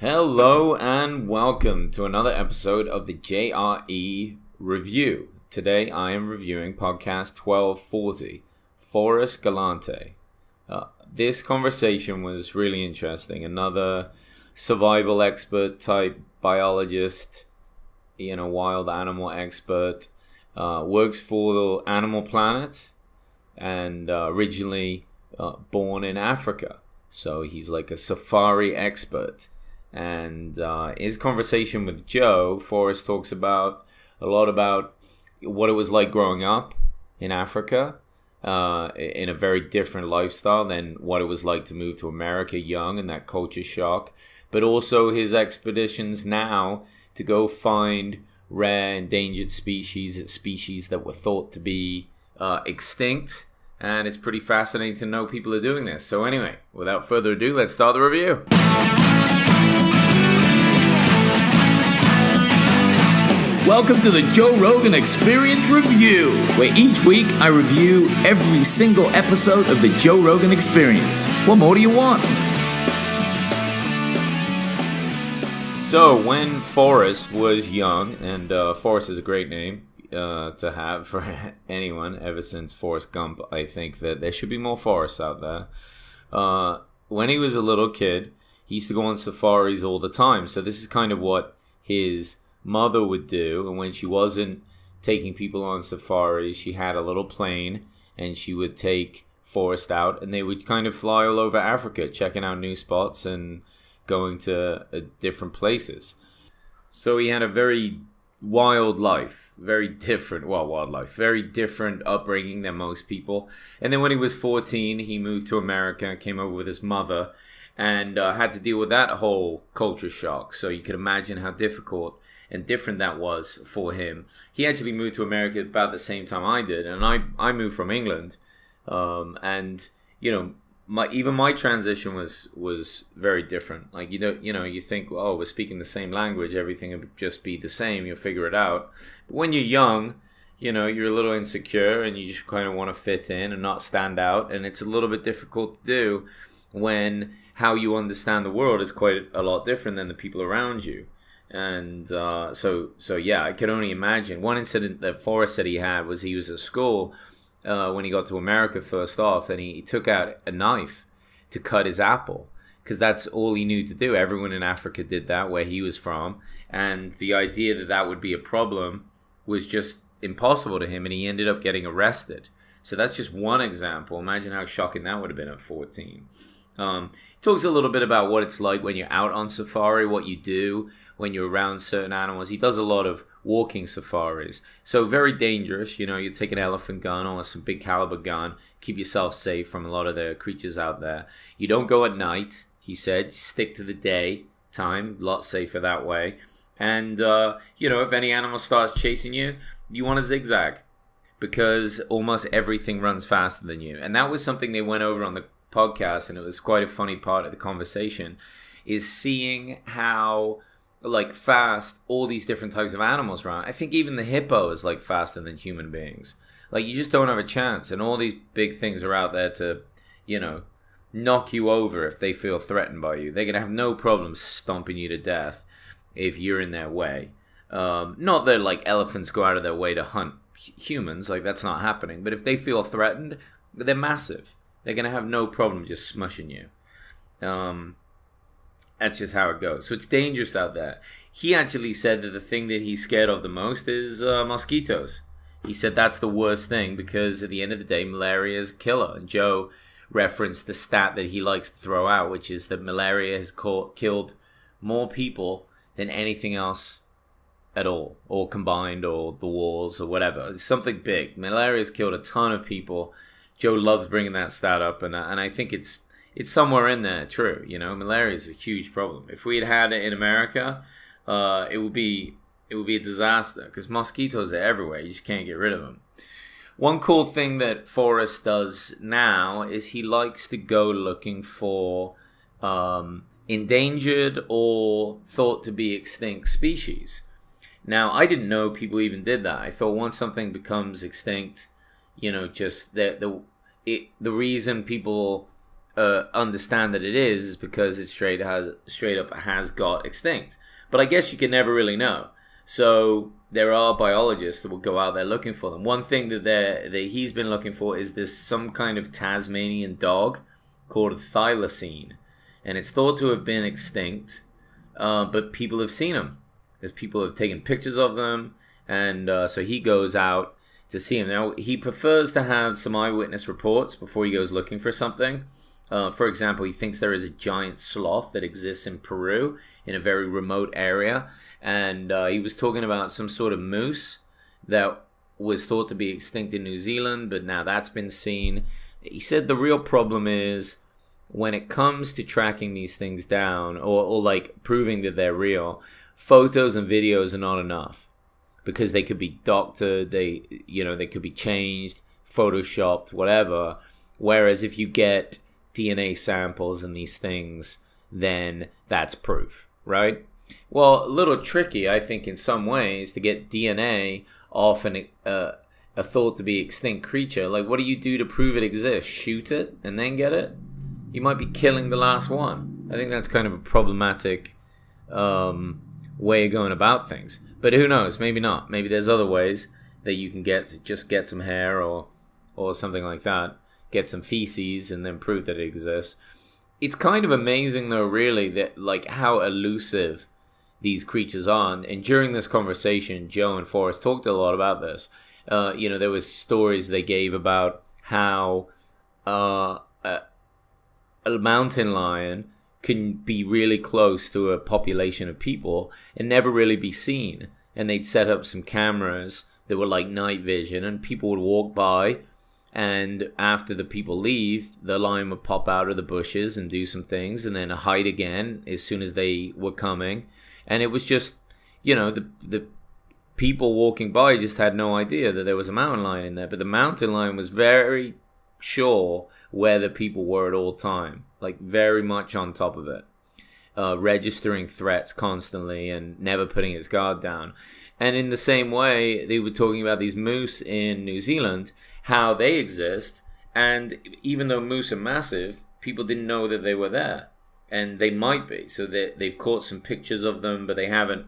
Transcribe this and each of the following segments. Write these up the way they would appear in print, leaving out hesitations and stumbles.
Hello and welcome to another episode of the JRE Review. Today I am reviewing podcast 1240, Forrest, Galante. This conversation was really interesting. Another survival expert type biologist, wild animal expert, works for Animal Planet and originally born in Africa. So he's like a safari expert. And his conversation with Joe, Forrest talks about a lot about what it was like growing up in Africa, in a very different lifestyle than what it was like to move to America young and that culture shock, but also his expeditions now to go find rare endangered species that were thought to be extinct. And it's pretty fascinating to know people are doing this. So anyway, without further ado, let's start the review. Welcome to the Joeroganexperiencereview, where each week I review every single episode of the Joe Rogan Experience. What more do you want? So, when Forrest was young, and Forrest is a great name to have for anyone ever since Forrest Gump, I think that there should be more Forrests out there. When he was a little kid, he used to go on safaris all the time. So this is kind of what his mother would do, and when she wasn't taking people on safaris, she had a little plane and she would take Forrest out, and they would kind of fly all over Africa, checking out new spots and going to different places. So he had a very wildlife, very different upbringing than most people. And then when he was 14, he moved to America, came over with his mother, and had to deal with that whole culture shock. So you can imagine how difficult and different that was for him. He actually moved to America about the same time I did, and I moved from England, and my transition was very different. Like you think, oh, we're speaking the same language, everything would just be the same, you'll figure it out. But when you're young, you're a little insecure and you just kind of want to fit in and not stand out, and it's a little bit difficult to do when how you understand the world is quite a lot different than the people around you. And so yeah, I could only imagine. One incident that Forrest said he had was he was at school when he got to America first off, and he took out a knife to cut his apple because that's all he knew to do. Everyone in Africa did that where he was from, and the idea that that would be a problem was just impossible to him, and he ended up getting arrested. So that's just one example. Imagine how shocking that would have been at 14. Talks a little bit about what it's like when you're out on safari, what you do when you're around certain animals. He does a lot of walking safaris, so very dangerous. You take an elephant gun or some big caliber gun, keep yourself safe from a lot of the creatures out there. You don't go at night, he said. You stick to the day time, a lot safer that way. And if any animal starts chasing you, you want to zigzag because almost everything runs faster than you. And that was something they went over on the podcast, and it was quite a funny part of the conversation, is seeing how fast all these different types of animals run. I think even the hippo is faster than human beings. You just don't have a chance, and all these big things are out there to knock you over if they feel threatened by you. They're gonna have no problem stomping you to death if you're in their way. Not that elephants go out of their way to hunt humans, that's not happening, but if they feel threatened, they're massive. They're going to have no problem just smushing you. That's just how it goes. So it's dangerous out there. He actually said that the thing that he's scared of the most is mosquitoes. He said that's the worst thing because at the end of the day, malaria is a killer. And Joe referenced the stat that he likes to throw out, which is that malaria has killed more people than anything else at all, or combined, or the wars, or whatever. It's something big. Malaria has killed a ton of people. Joe loves bringing that stat up, and I think it's somewhere in there true. Malaria is a huge problem. If we had it in America, it would be a disaster because mosquitoes are everywhere. You just can't get rid of them. One cool thing that Forrest does now is he likes to go looking for endangered or thought to be extinct species. Now, I didn't know people even did that. I thought once something becomes extinct, just the reason people understand that it is because it straight up has got extinct. But I guess you can never really know. So there are biologists that will go out there looking for them. One thing that he's been looking for is this some kind of Tasmanian dog called thylacine, and it's thought to have been extinct, but people have seen them, as people have taken pictures of them, and so he goes out to see him. Now, he prefers to have some eyewitness reports before he goes looking for something. For example, he thinks there is a giant sloth that exists in Peru in a very remote area. And he was talking about some sort of moose that was thought to be extinct in New Zealand, but now that's been seen. He said the real problem is when it comes to tracking these things down or like proving that they're real, photos and videos are not enough because they could be doctored, they could be changed, photoshopped, whatever. Whereas if you get DNA samples and these things, then that's proof, right? Well, a little tricky, I think, in some ways, to get DNA off a thought to be extinct creature. Like, what do you do to prove it exists? Shoot it and then get it? You might be killing the last one. I think that's kind of a problematic way of going about things. But who knows? Maybe not. Maybe there's other ways that you can get some hair or something like that. Get some feces and then prove that it exists. It's kind of amazing, though, really, that like how elusive these creatures are. And during this conversation, Joe and Forrest talked a lot about this. There was stories they gave about how a mountain lion can be really close to a population of people and never really be seen. And they'd set up some cameras that were like night vision, and people would walk by. And after the people leave, the lion would pop out of the bushes and do some things and then hide again as soon as they were coming. And it was just, the people walking by just had no idea that there was a mountain lion in there. But the mountain lion was very sure where the people were at all time, like very much on top of it, registering threats constantly and never putting its guard down. And in the same way, they were talking about these moose in New Zealand, how they exist, and even though moose are massive, people didn't know that they were there, and they might be. So they've caught some pictures of them, but they haven't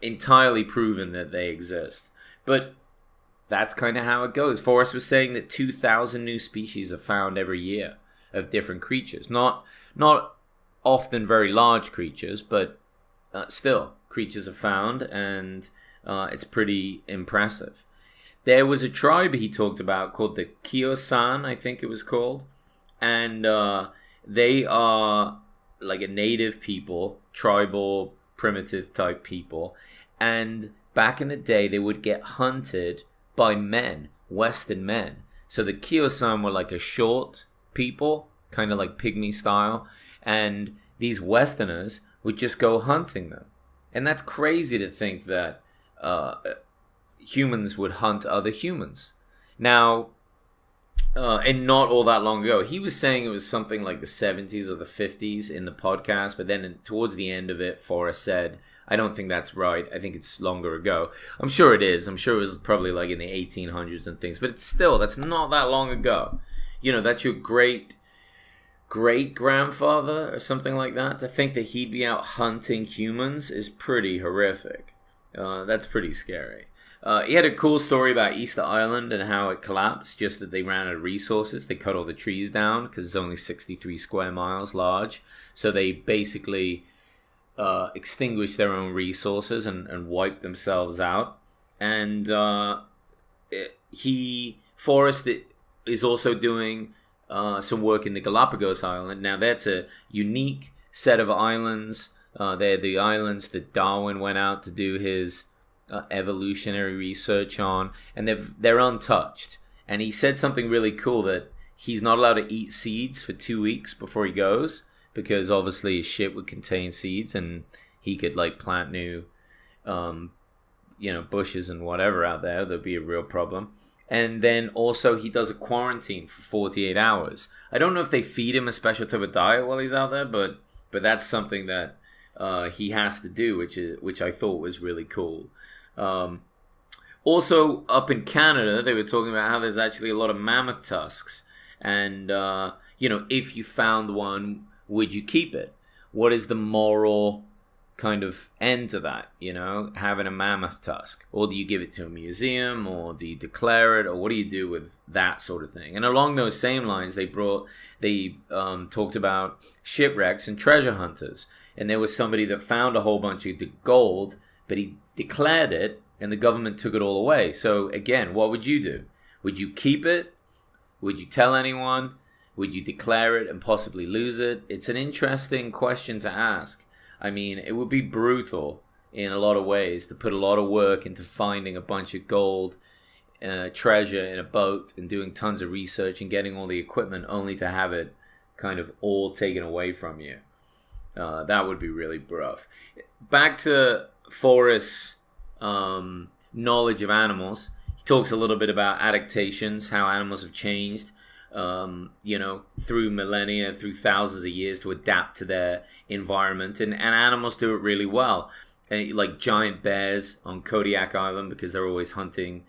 entirely proven that they exist. But that's kind of how it goes. Forrest was saying that 2,000 new species are found every year of different creatures. Not often very large creatures, but still, creatures are found, and it's pretty impressive. There was a tribe he talked about called the Kiosan, I think it was called. And they are like a native people, tribal, primitive type people. And back in the day, they would get hunted by men, Western men. So the Kiosan were like a short people, kind of like pygmy style. And these Westerners would just go hunting them. And that's crazy to think that humans would hunt other humans. Now, and not all that long ago. He was saying it was something like the 70s or the 50s in the podcast, but then towards the end of it, Forrest said, I don't think that's right. I think it's longer ago. I'm sure it is. I'm sure it was probably like in the 1800s and things, but it's still, that's not that long ago. That's your great-grandfather or something like that. To think that he'd be out hunting humans is pretty horrific. That's pretty scary. He had a cool story about Easter Island and how it collapsed, just that they ran out of resources. They cut all the trees down because it's only 63 square miles large. So they basically extinguished their own resources and wiped themselves out. And Forrest is also doing some work in the Galapagos Island. Now that's a unique set of islands. They're the islands that Darwin went out to do his evolutionary research on, and they're untouched. And he said something really cool, that he's not allowed to eat seeds for 2 weeks before he goes, because obviously his ship would contain seeds and he could like plant new bushes and whatever out there. There'd be a real problem. And then also he does a quarantine for 48 hours. I don't know if they feed him a special type of diet while he's out there, but that's something that he has to do, which I thought was really cool. Also, up in Canada, they were talking about how there's actually a lot of mammoth tusks. And, if you found one, would you keep it? What is the moral kind of end to that, having a mammoth tusk? Or do you give it to a museum, or do you declare it, or what do you do with that sort of thing? And along those same lines, they talked about shipwrecks and treasure hunters. And there was somebody that found a whole bunch of gold, but he declared it, and the government took it all away. So again, what would you do? Would you keep it? Would you tell anyone? Would you declare it and possibly lose it? It's an interesting question to ask. I mean, it would be brutal in a lot of ways to put a lot of work into finding a bunch of gold treasure in a boat and doing tons of research and getting all the equipment only to have it kind of all taken away from you. That would be really rough. Back to Forrest's knowledge of animals. He talks a little bit about adaptations, how animals have changed, through millennia, through thousands of years to adapt to their environment. And animals do it really well. Like giant bears on Kodiak Island, because they're always hunting,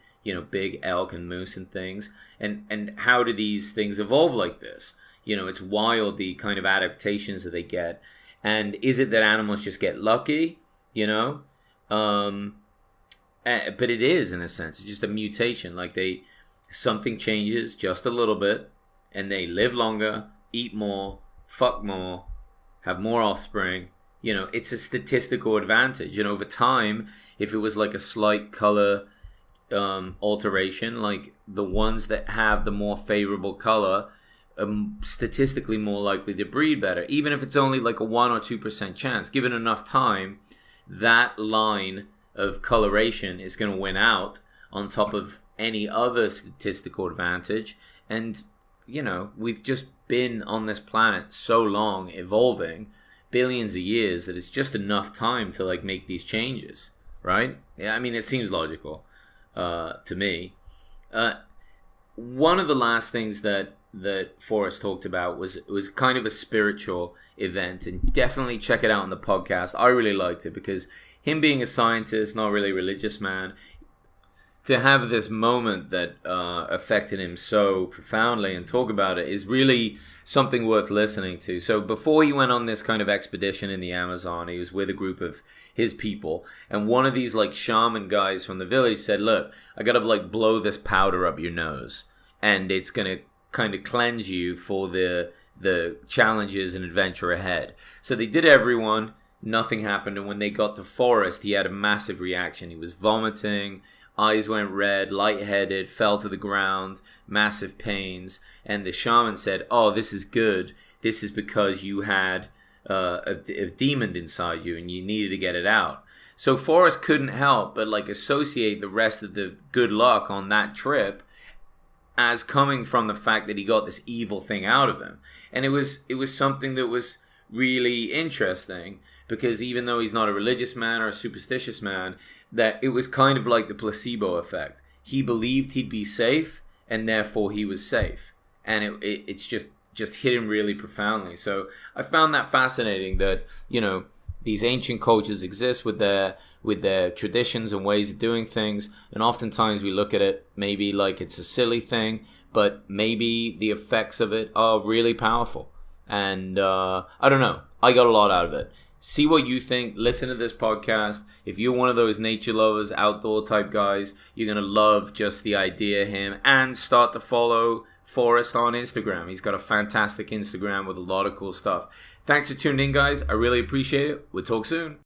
big elk and moose and things. And how do these things evolve like this? It's wild, the kind of adaptations that they get. And is it that animals just get lucky, But it is, in a sense, it's just a mutation. Like something changes just a little bit, and they live longer, eat more, fuck more, have more offspring. It's a statistical advantage. And over time, if it was like a slight color alteration, like the ones that have the more favorable color are statistically more likely to breed better, even if it's only like a 1 or 2% chance. Given enough time, that line of coloration is going to win out on top of any other statistical advantage. And we've just been on this planet so long, evolving billions of years, that it's just enough time to like make these changes, right? Yeah, I mean, it seems logical to me. One of the last things that Forrest talked about was kind of a spiritual event, and definitely check it out on the podcast. I really liked it because him being a scientist, not really a religious man, to have this moment that affected him so profoundly and talk about it is really something worth listening to. So before he went on this kind of expedition in the Amazon, he was with a group of his people, and one of these like shaman guys from the village said, look, I gotta like blow this powder up your nose, and it's gonna kind of cleanse you for the challenges and adventure ahead. So they did everyone, nothing happened, and when they got to Forrest, he had a massive reaction. He was vomiting, eyes went red, lightheaded, fell to the ground, massive pains. And the shaman said, oh, this is good. This is because you had a demon inside you and you needed to get it out. So Forrest couldn't help but like associate the rest of the good luck on that trip as coming from the fact that he got this evil thing out of him. And it was something that was really interesting, because even though he's not a religious man or a superstitious man, that it was kind of like the placebo effect. He believed he'd be safe, and therefore he was safe. And it's just hit him really profoundly. So I found that fascinating that, these ancient cultures exist with their traditions and ways of doing things, and oftentimes we look at it maybe like it's a silly thing, but maybe the effects of it are really powerful. And I don't know, I got a lot out of it. See what you think. Listen to this podcast. If you're one of those nature lovers, outdoor type guys, you're going to love just the idea of him, and start to follow Forrest on Instagram. He's got a fantastic Instagram with a lot of cool stuff. Thanks for tuning in, guys. I really appreciate it. We'll talk soon.